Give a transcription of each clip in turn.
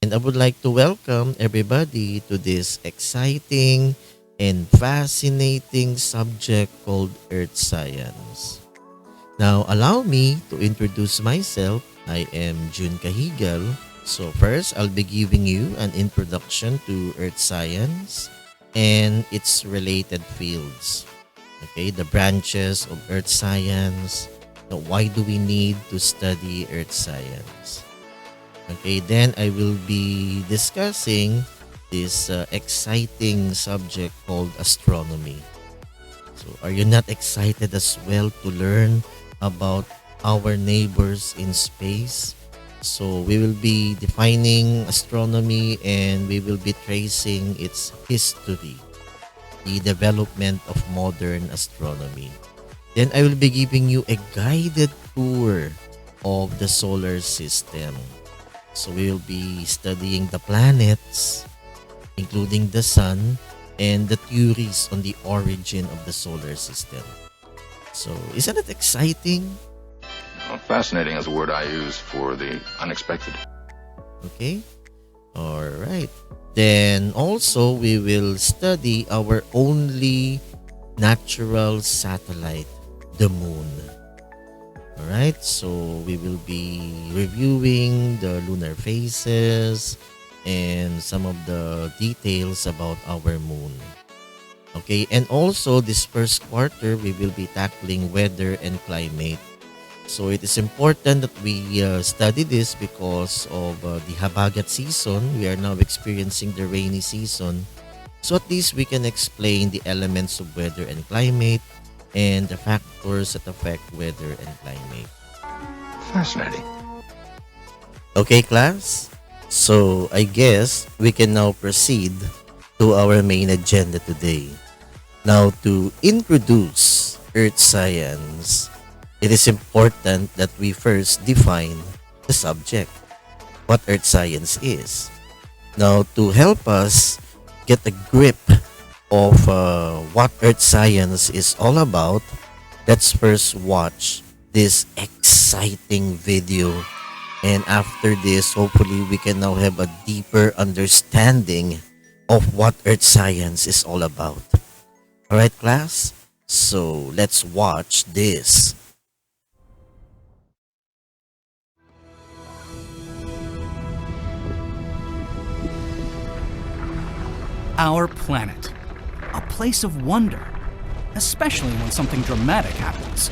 And I would like to welcome everybody to this exciting and fascinating subject called Earth Science. Now, allow me to introduce myself. I am Jun Cajigal. So, first, I'll be giving you an introduction to Earth Science and its related fields. Okay, the branches of Earth Science. Now, why do we need to study Earth Science? Okay, then I will be discussing this exciting subject called astronomy. So, are you not excited as well to learn about our neighbors in space? So, we will be defining astronomy and we will be tracing its history, the development of modern astronomy. Then I will be giving you a guided tour of the solar system. So we will be studying the planets, including the sun, and the theories on the origin of the solar system. So isn't it exciting? Well, fascinating is a word I use for the unexpected. Okay. All right. Then also we will study our only natural satellite, the moon. Alright, so we will be reviewing the lunar phases and some of the details about our moon. Okay, and also this first quarter we will be tackling weather and climate. So it is important that we study this because of the habagat season. We are now experiencing the rainy season. So at least we can explain the elements of weather and climate and the factors that affect weather and climate. Fascinating. Okay, class? So, I guess we can now proceed to our main agenda today. Now, to introduce Earth Science, it is important that we first define the subject, what Earth Science is. Now, to help us get a grip of what Earth Science is all about, let's first watch this exciting video. And after this, hopefully, we can now have a deeper understanding of what Earth Science is all about. Alright, class? So let's watch this. Our planet. A place of wonder, especially when something dramatic happens.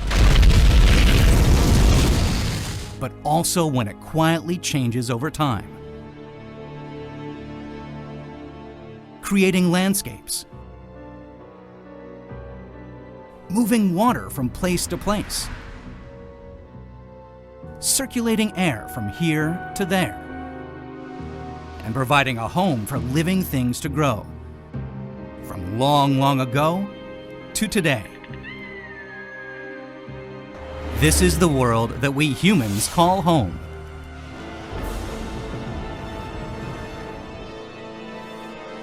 But also when it quietly changes over time. Creating landscapes. Moving water from place to place. Circulating air from here to there. And providing a home for living things to grow. From long, long ago to today. This is the world that we humans call home.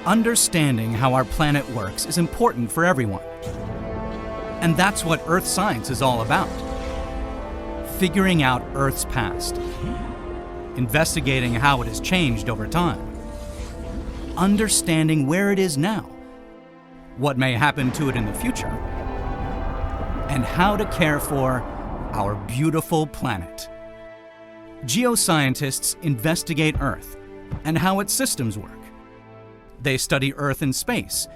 Understanding how our planet works is important for everyone. And that's what Earth science is all about. Figuring out Earth's past. Investigating how it has changed over time. Understanding where it is now. What may happen to it in the future. And how to care for our beautiful planet. Geoscientists investigate Earth and how its systems work. They study Earth in space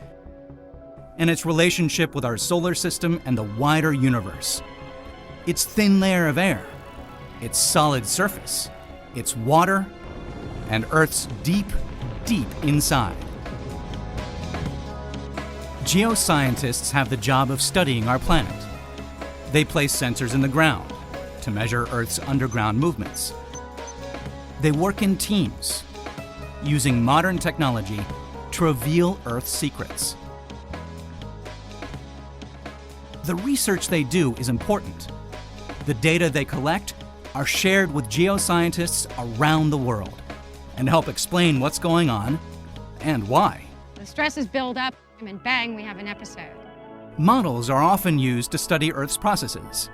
and its relationship with our solar system and the wider universe. Its thin layer of air, its solid surface, its water, and Earth's deep, deep inside. Geoscientists have the job of studying our planet. They place sensors in the ground to measure Earth's underground movements. They work in teams, using modern technology to reveal Earth's secrets. The research they do is important. The data they collect are shared with geoscientists around the world and help explain what's going on and why. The stresses build up, and bang, we have an episode. Models are often used to study Earth's processes.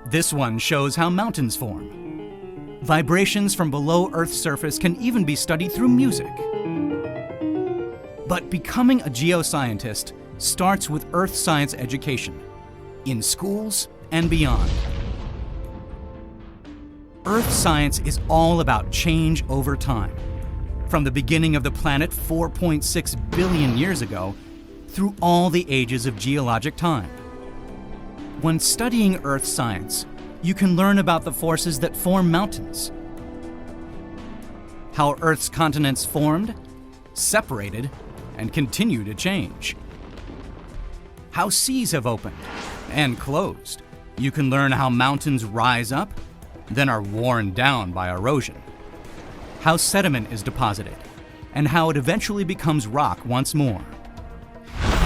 This one shows how mountains form. Vibrations from below Earth's surface can even be studied through music. But becoming a geoscientist starts with earth science education, in schools and beyond. Earth science is all about change over time, from the beginning of the planet 4.6 billion years ago through all the ages of geologic time. When studying earth science, you can learn about the forces that form mountains, how Earth's continents formed, separated, and continue to change, how seas have opened and closed. You can learn how mountains rise up, then are worn down by erosion, how sediment is deposited, and how it eventually becomes rock once more.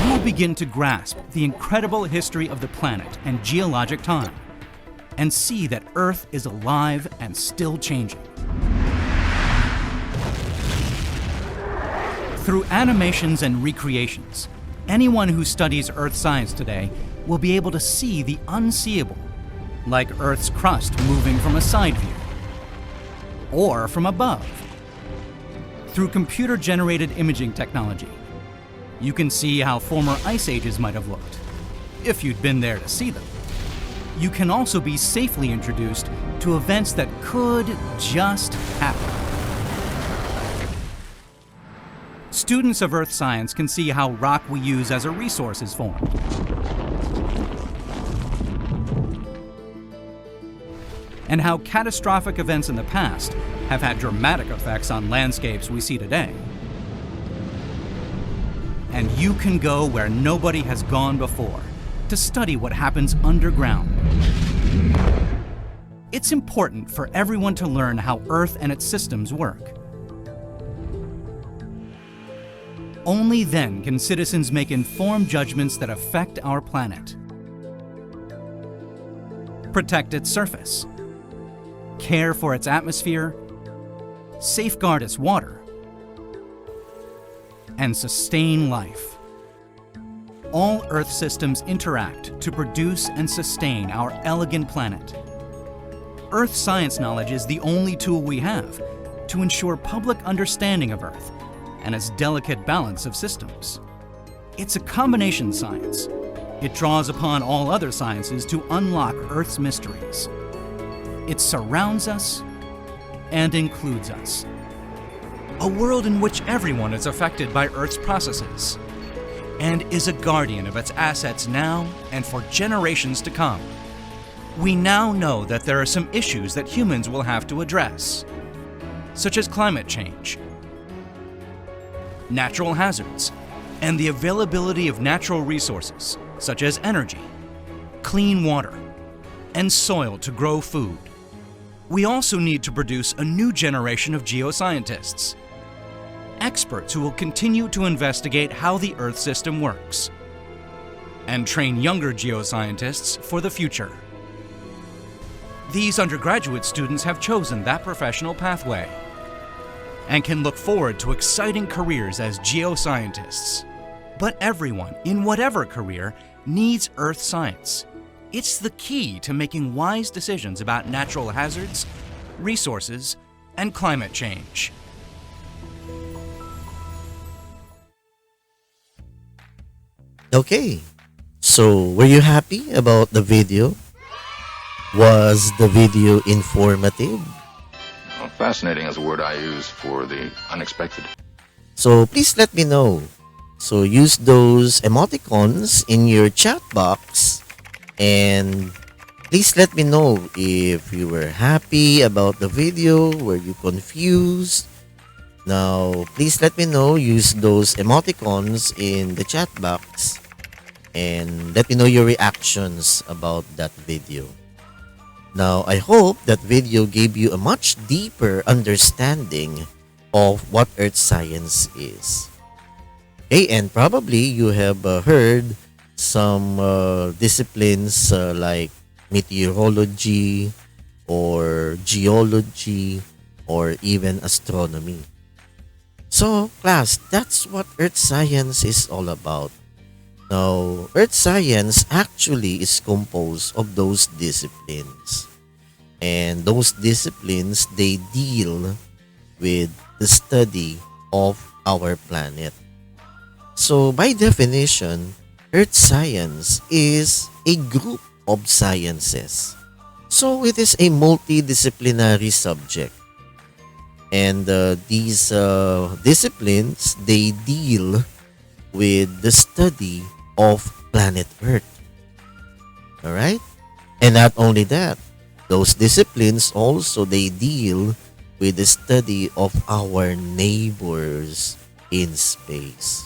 You begin to grasp the incredible history of the planet and geologic time, and see that Earth is alive and still changing. Through animations and recreations, anyone who studies Earth science today will be able to see the unseeable, like Earth's crust moving from a side view, or from above. Through computer-generated imaging technology, you can see how former ice ages might have looked, if you'd been there to see them. You can also be safely introduced to events that could just happen. Students of earth science can see how rock we use as a resource is formed, and how catastrophic events in the past have had dramatic effects on landscapes we see today. And you can go where nobody has gone before to study what happens underground. It's important for everyone to learn how Earth and its systems work. Only then can citizens make informed judgments that affect our planet, protect its surface, care for its atmosphere, safeguard its water, and sustain life. All Earth systems interact to produce and sustain our elegant planet. Earth science knowledge is the only tool we have to ensure public understanding of Earth and its delicate balance of systems. It's a combination science. It draws upon all other sciences to unlock Earth's mysteries. It surrounds us and includes us. A world in which everyone is affected by Earth's processes and is a guardian of its assets now and for generations to come. We now know that there are some issues that humans will have to address, such as climate change, natural hazards, and the availability of natural resources, such as energy, clean water, and soil to grow food. We also need to produce a new generation of geoscientists, experts who will continue to investigate how the Earth system works, and train younger geoscientists for the future. These undergraduate students have chosen that professional pathway and can look forward to exciting careers as geoscientists. But everyone, in whatever career, needs Earth science. It's the key to making wise decisions about natural hazards, resources, and climate change. Okay, so were you happy about the video? Was the video informative? Well, fascinating is a word I use for the unexpected. So please let me know. So use those emoticons in your chat box and please let me know if you were happy about the video, were you confused? Now, please let me know, use those emoticons in the chat box and let me know your reactions about that video. Now, I hope that video gave you a much deeper understanding of what Earth science is. Okay, and probably you have heard some disciplines like meteorology or geology or even astronomy. So, class, that's what Earth science is all about. Now, Earth science actually is composed of those disciplines. And those disciplines, they deal with the study of our planet. So by definition, Earth science is a group of sciences. So it is a multidisciplinary subject. And these disciplines, they deal with the study of planet Earth. All right? And not only that, those disciplines also, they deal with the study of our neighbors in space.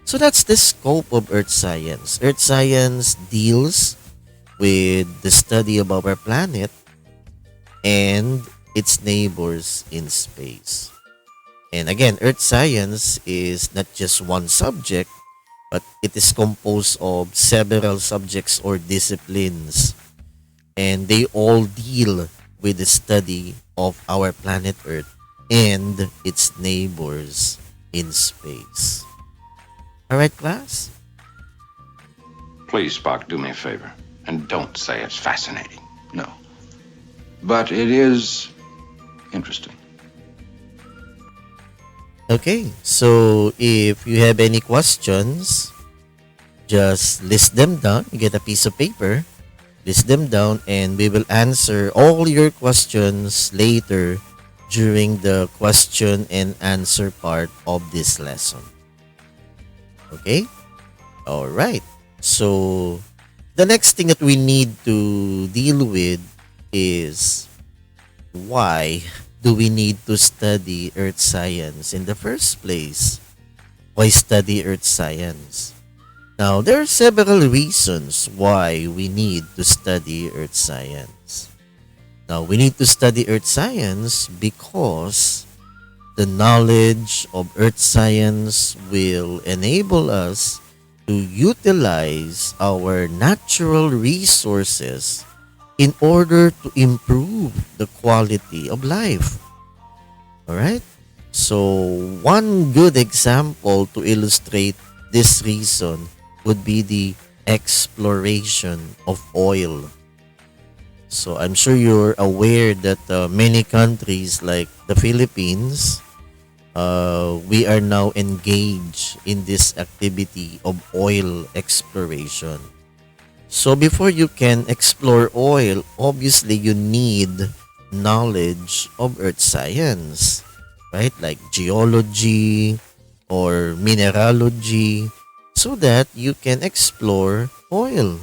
So that's the scope of Earth science. Earth science deals with the study of our planet and its neighbors in space. And again, Earth science is not just one subject, but it is composed of several subjects or disciplines. And they all deal with the study of our planet Earth and its neighbors in space. All right, class? Please, Spock, do me a favor. And don't say it's fascinating. No. But it is interesting. Okay, so if you have any questions, just list them down. You get a piece of paper, list them down, and we will answer all your questions later during the question and answer part of this lesson. Okay? All right. So, the next thing that we need to deal with is why do we need to study earth science in the first place? Why study earth science? Now, there are several reasons why we need to study earth science. Now, we need to study earth science because the knowledge of earth science will enable us to utilize our natural resources in order to improve the quality of life. Alright? So, one good example to illustrate this reason would be the exploration of oil. So, I'm sure you're aware that many countries like the Philippines, we are now engaged in this activity of oil exploration. So before you can explore oil, obviously you need knowledge of earth science, right? Like geology or mineralogy, so that you can explore oil.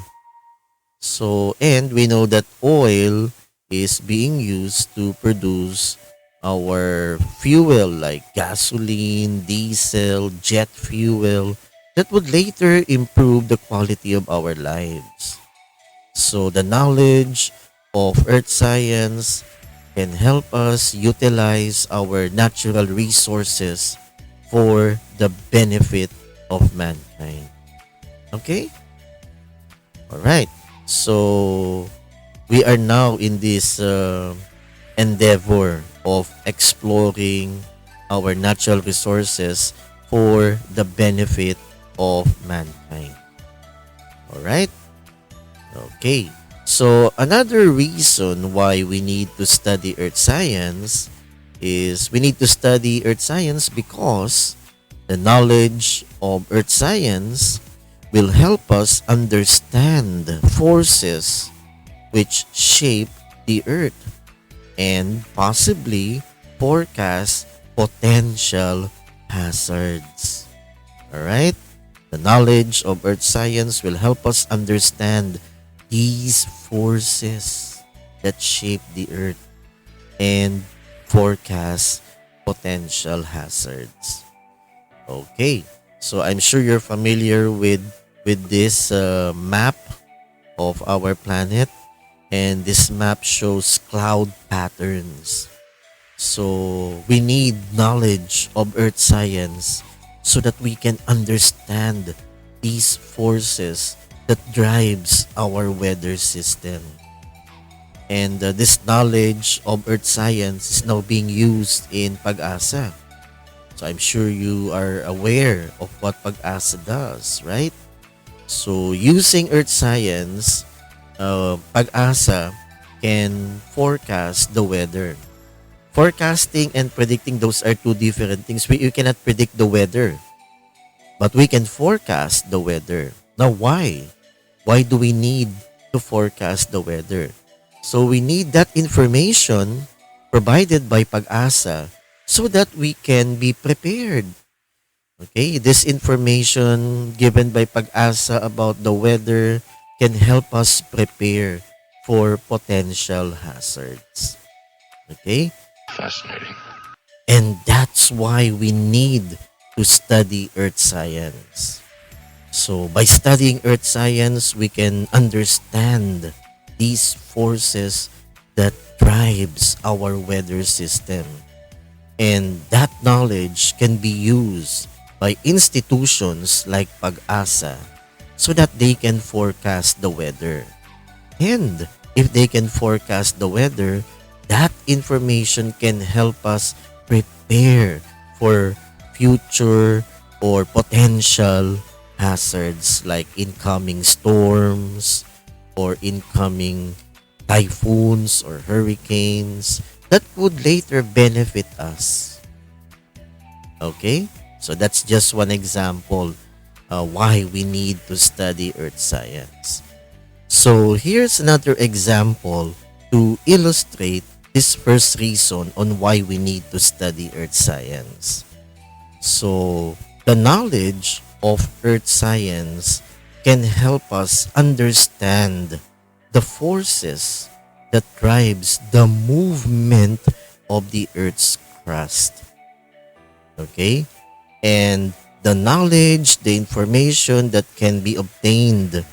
So, and we know that oil is being used to produce our fuel like gasoline, diesel, jet fuel that would later improve the quality of our lives. So the knowledge of earth science can help us utilize our natural resources for the benefit of mankind. Okay? All right. So we are now in this endeavor of exploring our natural resources for the benefit of mankind. All right? Okay. So another reason why we need to study earth science is we need to study earth science because the knowledge of earth science will help us understand forces which shape the earth and possibly forecast potential hazards. Alright? The knowledge of earth science will help us understand these forces that shape the earth and forecast potential hazards. Okay, so I'm sure you're familiar with this map of our planet, and this map shows cloud patterns. So we need knowledge of earth science so that we can understand these forces that drives our weather system. And this knowledge of earth science is now being used in Pag-asa. So I'm sure you are aware of what Pag-asa does, right? So using earth science, Pag-asa can forecast the weather. Forecasting and predicting, those are two different things. You cannot predict the weather, but we can forecast the weather. Now, why? Why do we need to forecast the weather? So we need that information provided by Pag-asa so that we can be prepared. Okay, this information given by Pag-asa about the weather can help us prepare for potential hazards. Okay? Fascinating. And that's why we need to study earth science. So by studying earth science, we can understand these forces that drives our weather system. And that knowledge can be used by institutions like Pag-asa so that they can forecast the weather. And if they can forecast the weather, that information can help us prepare for future or potential hazards like incoming storms or incoming typhoons or hurricanes that would later benefit us. Okay? So that's just one example why we need to study earth science. So here's another example to illustrate this first reason on why we need to study earth science. So the knowledge of earth science can help us understand the forces that drives the movement of the earth's crust. Okay? And the knowledge, the information that can be obtained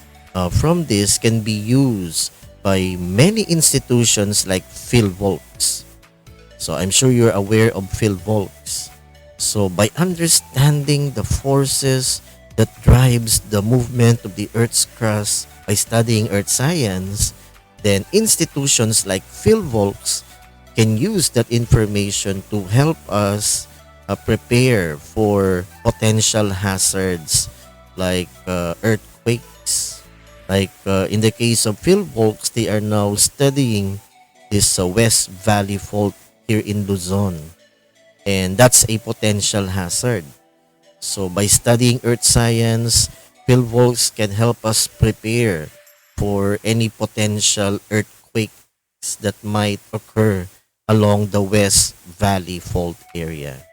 from this can be used by many institutions like fieldworks. So I'm sure you're aware of fieldworks. So by understanding the forces that drives the movement of the earth's crust by studying earth science, then institutions like fieldworks can use that information to help us prepare for potential hazards like earthquakes. Like in the case of fieldworks, they are now studying this West Valley Fault here in Luzon. And that's a potential hazard. So by studying earth science, fieldworks can help us prepare for any potential earthquakes that might occur along the West Valley Fault area.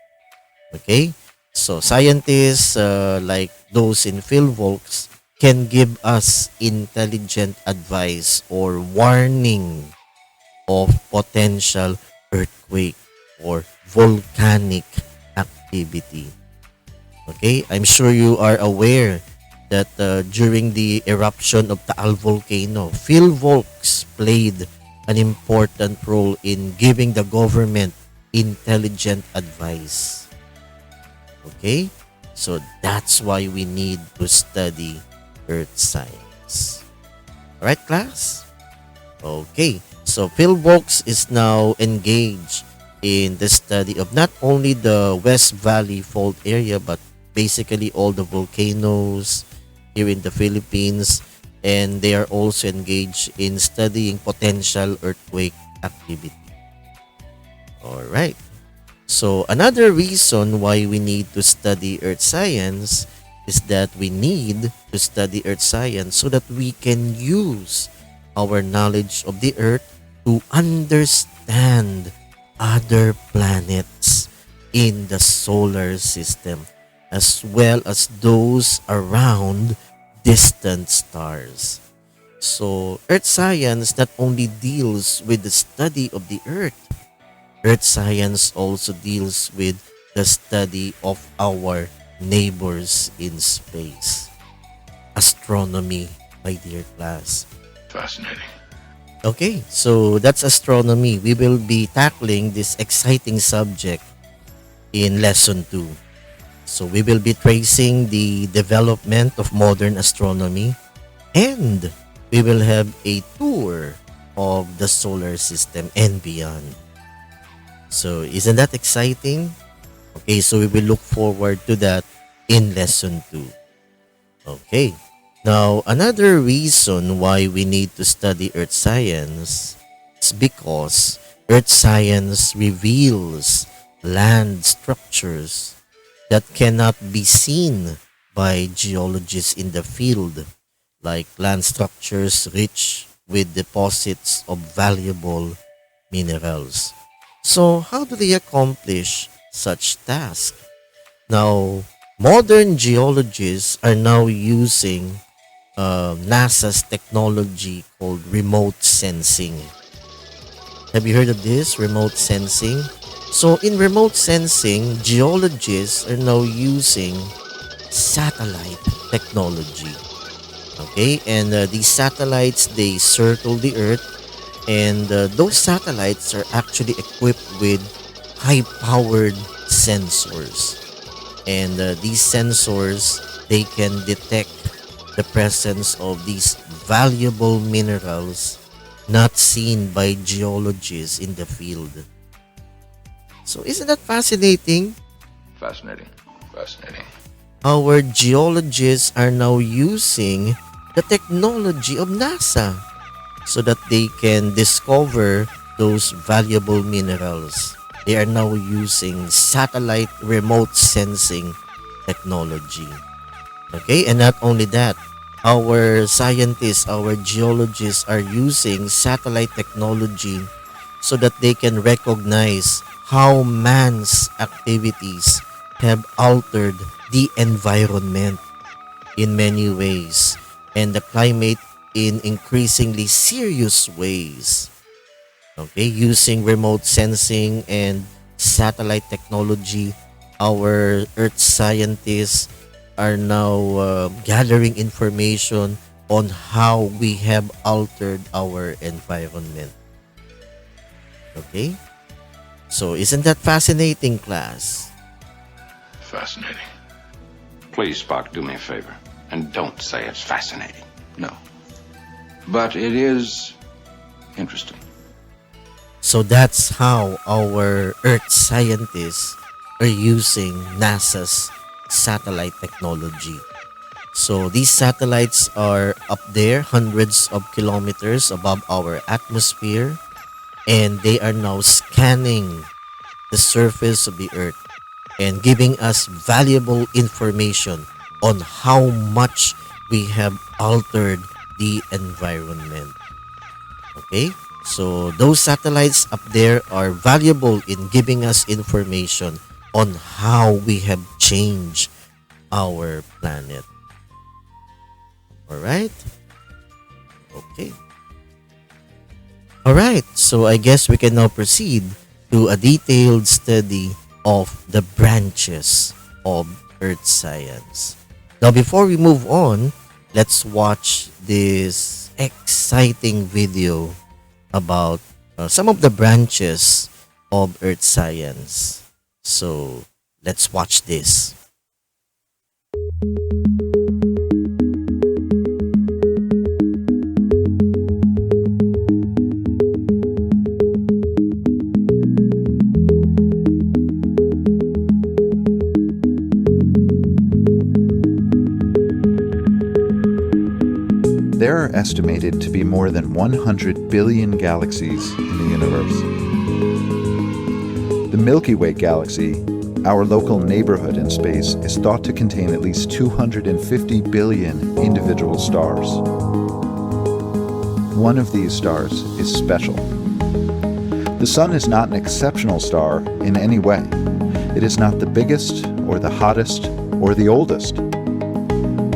Okay? So scientists like those in fieldworks can give us intelligent advice or warning of potential earthquake or volcanic activity. Okay? I'm sure you are aware that during the eruption of Taal volcano, fieldworks played an important role in giving the government intelligent advice. Okay? So that's why we need to study earth science. Alright, class? Okay. So fieldworks is now engaged in the study of not only the West Valley Fault area but basically all the volcanoes here in the Philippines, and they are also engaged in studying potential earthquake activity. All right. So another reason why we need to study earth science is that we need to study earth science so that we can use our knowledge of the earth to understand other planets in the solar system as well as those around distant stars. So earth science not only deals with the study of the earth, earth science also deals with the study of our neighbors in space. Astronomy, my dear class. Fascinating. Okay, so that's astronomy. We will be tackling this exciting subject in lesson 2. So we will be tracing the development of modern astronomy, and we will have a tour of the solar system and beyond. So isn't that exciting? Okay, so we will look forward to that in lesson 2. Okay. Now, another reason why we need to study earth science It's because earth science reveals land structures that cannot be seen by geologists in the field, like land structures rich with deposits of valuable minerals. So, how do they accomplish such tasks? Now, modern geologists are now using NASA's technology called remote sensing. Have you heard of this? Remote sensing? So, in remote sensing, geologists are now using satellite technology. Okay, and these satellites they circle the Earth, and those satellites are actually equipped with high-powered sensors. And these sensors they can detect the presence of these valuable minerals not seen by geologists in the field. So isn't that fascinating? Fascinating. Fascinating. Our geologists are now using the technology of NASA so that they can discover those valuable minerals. They are now using satellite remote sensing technology. Okay, and not only that, our scientists, our geologists are using satellite technology so that they can recognize how man's activities have altered the environment in many ways and the climate in increasingly serious ways. Okay, using remote sensing and satellite technology, our earth scientists are now gathering information on how we have altered our environment. Okay, so isn't that fascinating, class? Fascinating. Please, Spock, do me a favor. And don't say it's fascinating. No. But it is interesting. So that's how our earth scientists are using NASA's satellite technology. So these satellites are up there hundreds of kilometers above our atmosphere, and they are now scanning the surface of the earth and giving us valuable information on how much we have altered the environment. Okay? So those satellites up there are valuable in giving us information on how we have changed our planet. Alright? Okay. Alright, so I guess we can now proceed to a detailed study of the branches of earth science. Now before we move on, let's watch this exciting video about some of the branches of earth science. So let's watch this. There are estimated to be more than 100 billion galaxies in the universe. The Milky Way galaxy, our local neighborhood in space, is thought to contain at least 250 billion individual stars. One of these stars is special. The Sun is not an exceptional star in any way. It is not the biggest, or the hottest, or the oldest.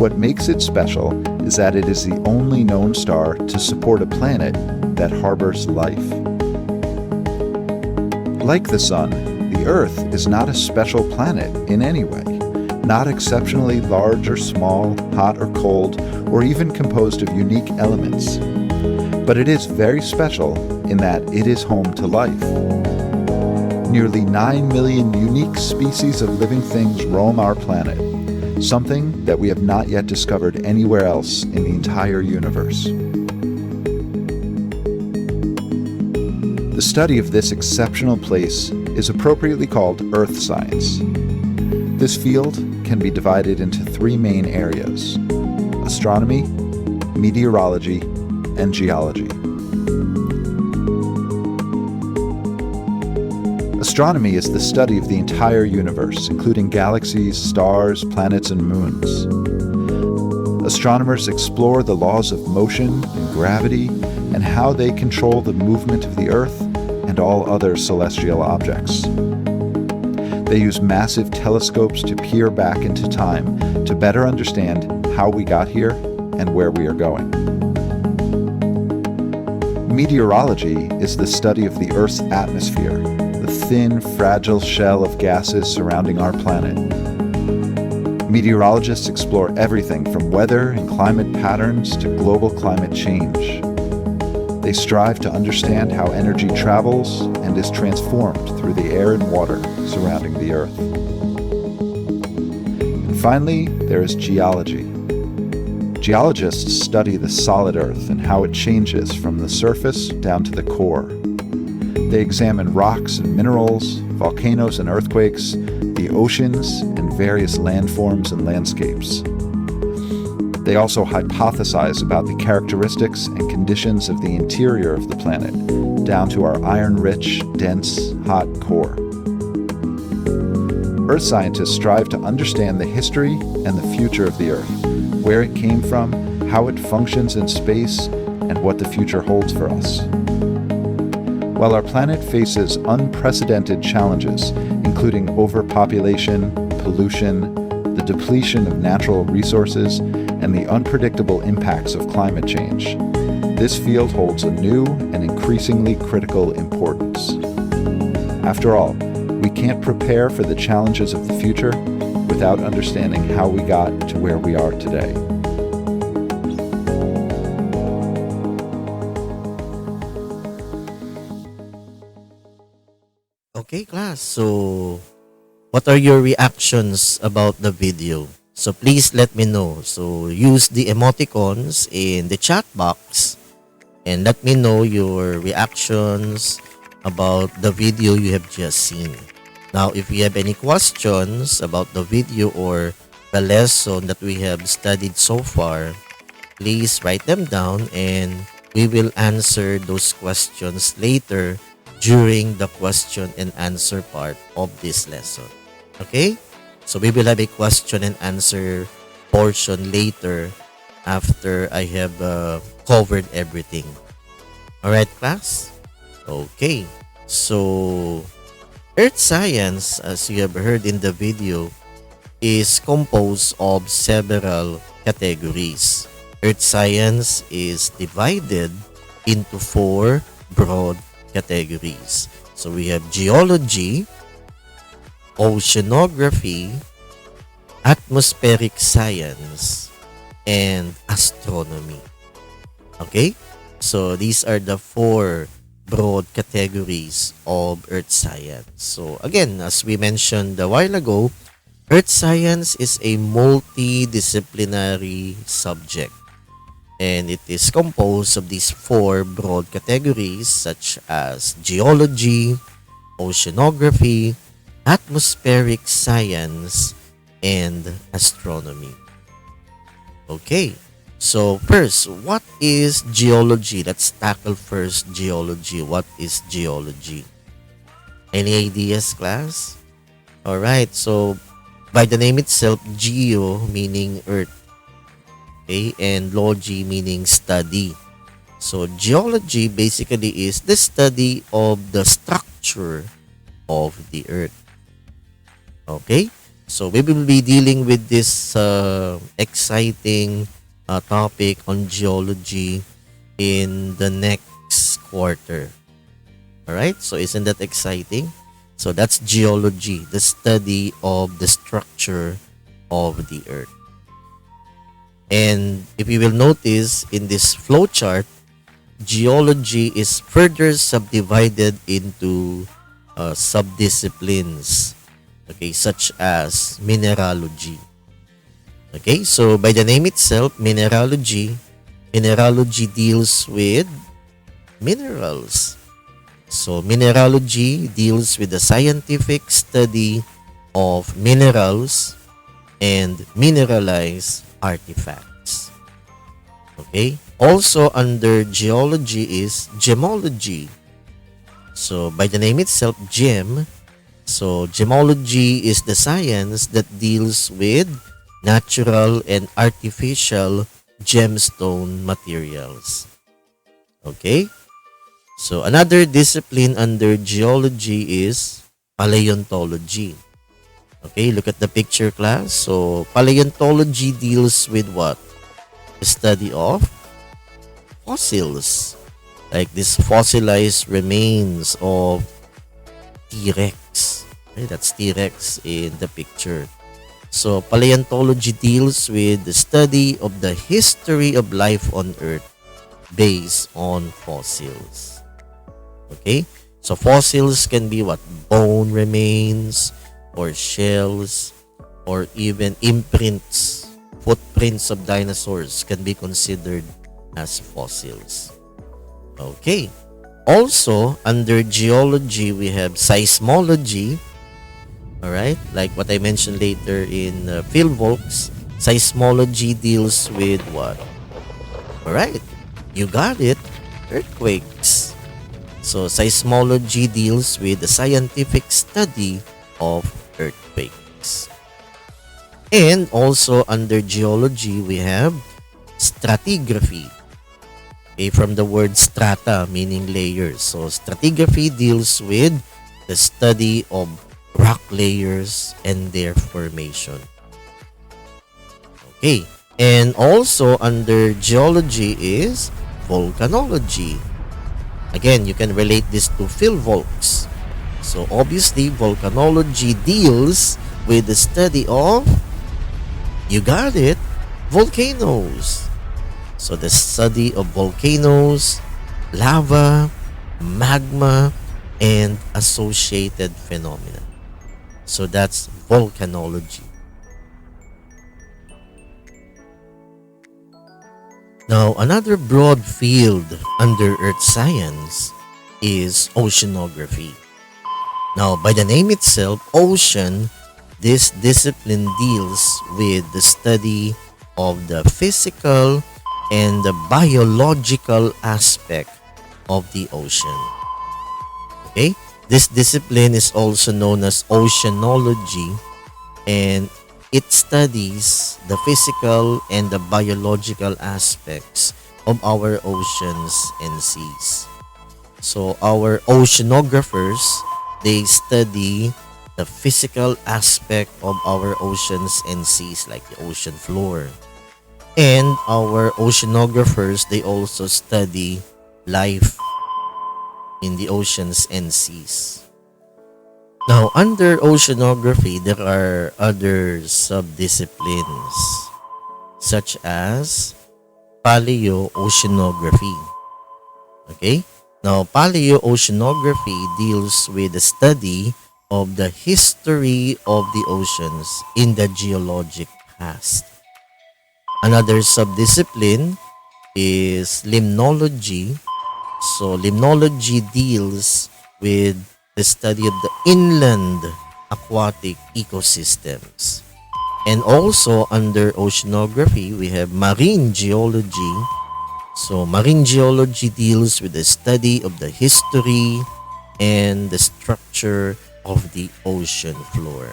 What makes it special is that it is the only known star to support a planet that harbors life. Like the Sun, the Earth is not a special planet in any way, not exceptionally large or small, hot or cold, or even composed of unique elements. But it is very special in that it is home to life. Nearly 9 million unique species of living things roam our planet, something that we have not yet discovered anywhere else in the entire universe. The study of this exceptional place is appropriately called earth science. This field can be divided into three main areas: astronomy, meteorology, and geology. Astronomy is the study of the entire universe, including galaxies, stars, planets, and moons. Astronomers explore the laws of motion and gravity and how they control the movement of the Earth and all other celestial objects. They use massive telescopes to peer back into time to better understand how we got here and where we are going. Meteorology is the study of the Earth's atmosphere, the thin, fragile shell of gases surrounding our planet. Meteorologists explore everything from weather and climate patterns to global climate change. They strive to understand how energy travels and is transformed through the air and water surrounding the Earth. And finally, there is geology. Geologists study the solid Earth and how it changes from the surface down to the core. They examine rocks and minerals, volcanoes and earthquakes, the oceans, and various landforms and landscapes. They also hypothesize about the characteristics and conditions of the interior of the planet, down to our iron-rich, dense, hot core. Earth scientists strive to understand the history and the future of the Earth, where it came from, how it functions in space, and what the future holds for us. While our planet faces unprecedented challenges, including overpopulation, pollution, the depletion of natural resources, and the unpredictable impacts of climate change, this field holds a new and increasingly critical importance. After all, we can't prepare for the challenges of the future without understanding how we got to where we are today. Okay, class. So, what are your reactions about the video? So, please let me know. So, use the emoticons in the chat box and let me know your reactions about the video you have just seen. Now, if you have any questions about the video or the lesson that we have studied so far, please write them down and we will answer those questions later during the question and answer part of this lesson. Okay? So we will have a question and answer portion later after I have covered everything. Alright, class? Okay. So, Earth science, as you have heard in the video, is composed of several categories. Earth science is divided into 4 broad categories. So we have geology, oceanography, atmospheric science, and astronomy. Okay? So these are the 4 broad categories of Earth science. So again, as we mentioned a while ago, Earth science is a multidisciplinary subject. And it is composed of these 4 broad categories such as geology, oceanography, atmospheric science, and astronomy. Okay, so first, what is geology? Let's tackle first geology. What is geology? Any ideas, class? Alright, so by the name itself, geo meaning earth. Okay, and logy meaning study. So geology basically is the study of the structure of the earth. Okay, so we will be dealing with this exciting topic on geology in the next quarter. Alright, so isn't that exciting? So that's geology, the study of the structure of the earth. And if you will notice in this flowchart, geology is further subdivided into subdisciplines, okay, such as mineralogy. Okay, so by the name itself, mineralogy deals with minerals. So mineralogy deals with the scientific study of minerals and mineralized artifacts. Okay, also under geology is gemology. So by the name itself, gem, so gemology is the science that deals with natural and artificial gemstone materials. Okay? So another discipline under geology is paleontology. Okay, look at the picture, class. So paleontology deals with what? The study of fossils, like this fossilized remains of T-Rex. Okay, that's T-Rex in the picture. So paleontology deals with the study of the history of life on Earth based on fossils. Okay? So fossils can be what? Bone remains or shells or even imprints, footprints of dinosaurs can be considered as fossils. Okay. Also, under geology, we have seismology. Alright? Like what I mentioned later in field volcs, seismology deals with what? Alright. You got it. Earthquakes. So, seismology deals with the scientific study of earthquakes. And also under geology, we have stratigraphy. Okay, from the word strata, meaning layers. So, stratigraphy deals with the study of rock layers and their formation. Okay, and also under geology is volcanology. Again, you can relate this to field volcs. So obviously, volcanology deals with the study of, you got it, volcanoes. So the study of volcanoes, lava, magma, and associated phenomena. So that's volcanology. Now, another broad field under earth science is oceanography. Now, by the name itself, ocean, this discipline deals with the study of the physical and the biological aspect of the ocean. Okay? This discipline is also known as oceanology, and it studies the physical and the biological aspects of our oceans and seas. So our oceanographers, they study the physical aspect of our oceans and seas, like the ocean floor. And our oceanographers, they also study life in the oceans and seas. Now, under oceanography, there are other subdisciplines such as paleoceanography. Okay? Now, paleoceanography deals with the study of the history of the oceans in the geologic past. Another subdiscipline is limnology. So, limnology deals with the study of the inland aquatic ecosystems. And also under oceanography, we have marine geology. So marine geology deals with the study of the history and the structure of the ocean floor.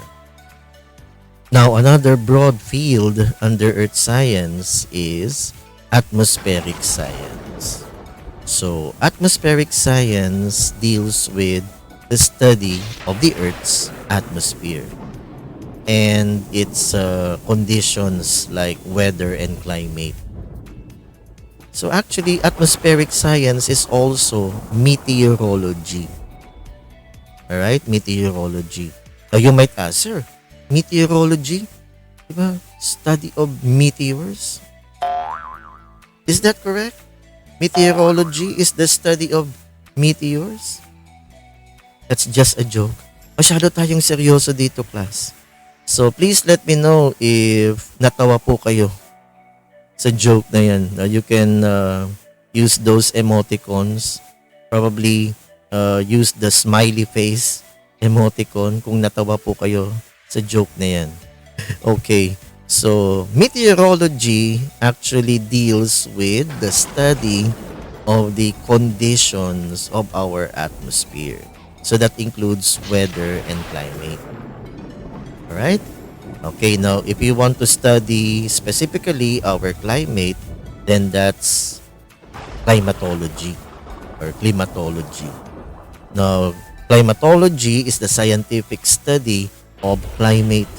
Now, another broad field under earth science is atmospheric science. So atmospheric science deals with the study of the Earth's atmosphere and its conditions like weather and climate. So actually, atmospheric science is also meteorology. Alright, meteorology. You might ask, sir, meteorology? Diba? Study of meteors? Is that correct? Meteorology is the study of meteors? That's just a joke. Masyado tayong seryoso dito, class. So, please let me know if natawa po kayo sa joke na yan. You can use those emoticons. Probably use the smiley face emoticon kung natawa po kayo sa joke na yan. Okay. So, meteorology actually deals with the study of the conditions of our atmosphere. So that includes weather and climate. All right? Okay, now if you want to study specifically our climate, then that's climatology or climatology. Now, climatology is the scientific study of climate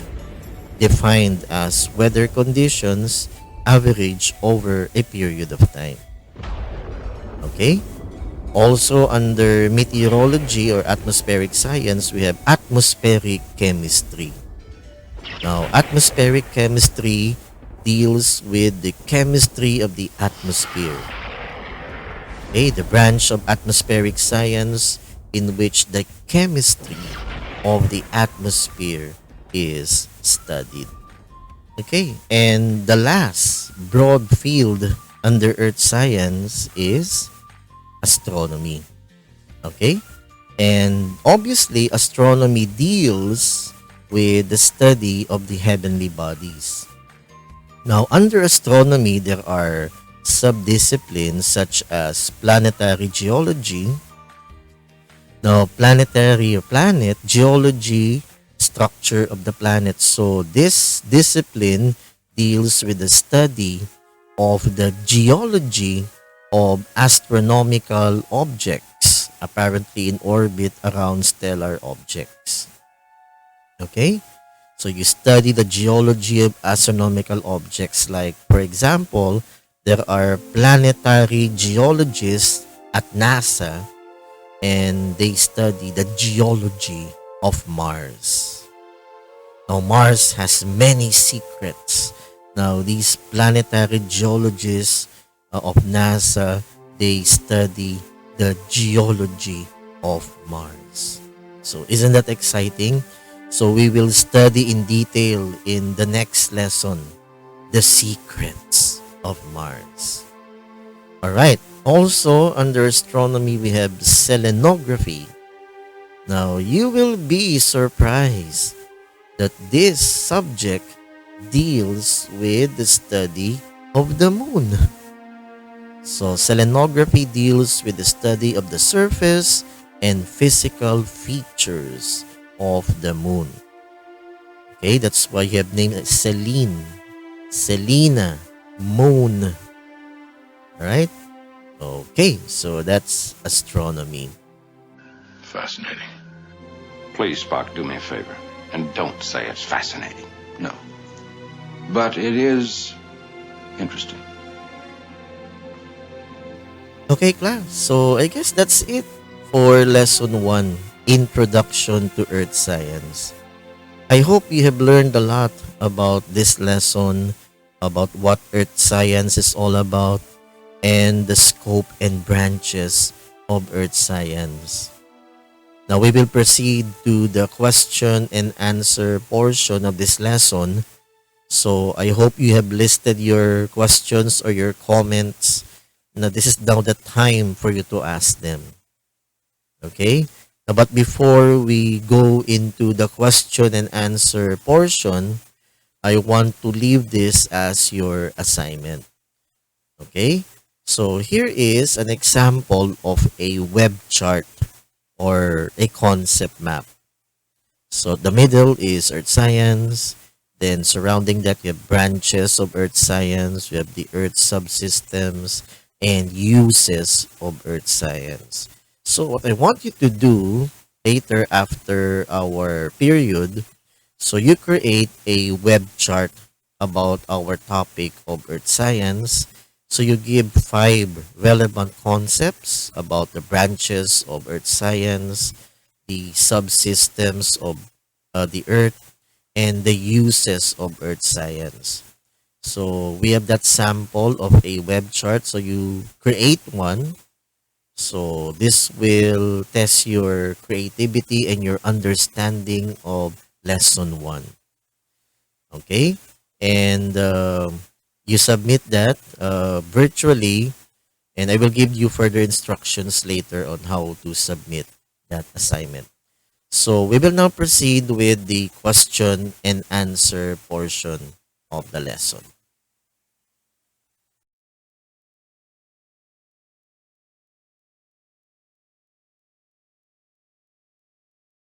defined as weather conditions average over a period of time. Okay? Also under meteorology or atmospheric science, we have atmospheric chemistry. Now, atmospheric chemistry deals with the chemistry of the atmosphere. Okay, the branch of atmospheric science in which the chemistry of the atmosphere is studied. Okay, and the last broad field under earth science is astronomy. Okay, and obviously astronomy deals with the study of the heavenly bodies. Now, under astronomy, there are subdisciplines such as planetary geology. Now, planetary or planet geology, structure of the planet. So, this discipline deals with the study of the geology of astronomical objects apparently in orbit around stellar objects. Okay? So you study the geology of astronomical objects, like, for example, there are planetary geologists at NASA and they study the geology of Mars. Now, Mars has many secrets. Now, these planetary geologists of NASA, they study the geology of Mars. So, isn't that exciting? So, we will study in detail in the next lesson the secrets of Mars. All right. Also, under astronomy, we have selenography. Now, you will be surprised that this subject deals with the study of the moon. So, selenography deals with the study of the surface and physical features of the moon. Okay, that's why you have named it Selene, Selena, moon. Alright? Okay, so that's astronomy. Fascinating. Please, Spock, do me a favor. And don't say it's fascinating. No. But it is interesting. Okay, class. So I guess that's it for lesson 1, Introduction to Earth Science. I hope you have learned a lot about this lesson, about what Earth Science is all about, and the scope and branches of Earth Science. Now we will proceed to the question and answer portion of this lesson. So I hope you have listed your questions or your comments. Now this is now the time for you to ask them. Okay? Now, but before we go into the question and answer portion, I want to leave this as your assignment. Okay? So here is an example of a web chart or a concept map. So the middle is Earth Science. Then surrounding that, you have branches of Earth Science. We have the Earth subsystems and uses of Earth Science. So what I want you to do later after our period, so you create a web chart about our topic of Earth Science. So you give 5 relevant concepts about the branches of Earth Science, the subsystems of the Earth, and the uses of Earth Science. So we have that sample of a web chart. So you create one. So this will test your creativity and your understanding of lesson 1. Okay? And you submit that virtually, and I will give you further instructions later on how to submit that assignment. So we will now proceed with the question and answer portion of the lesson.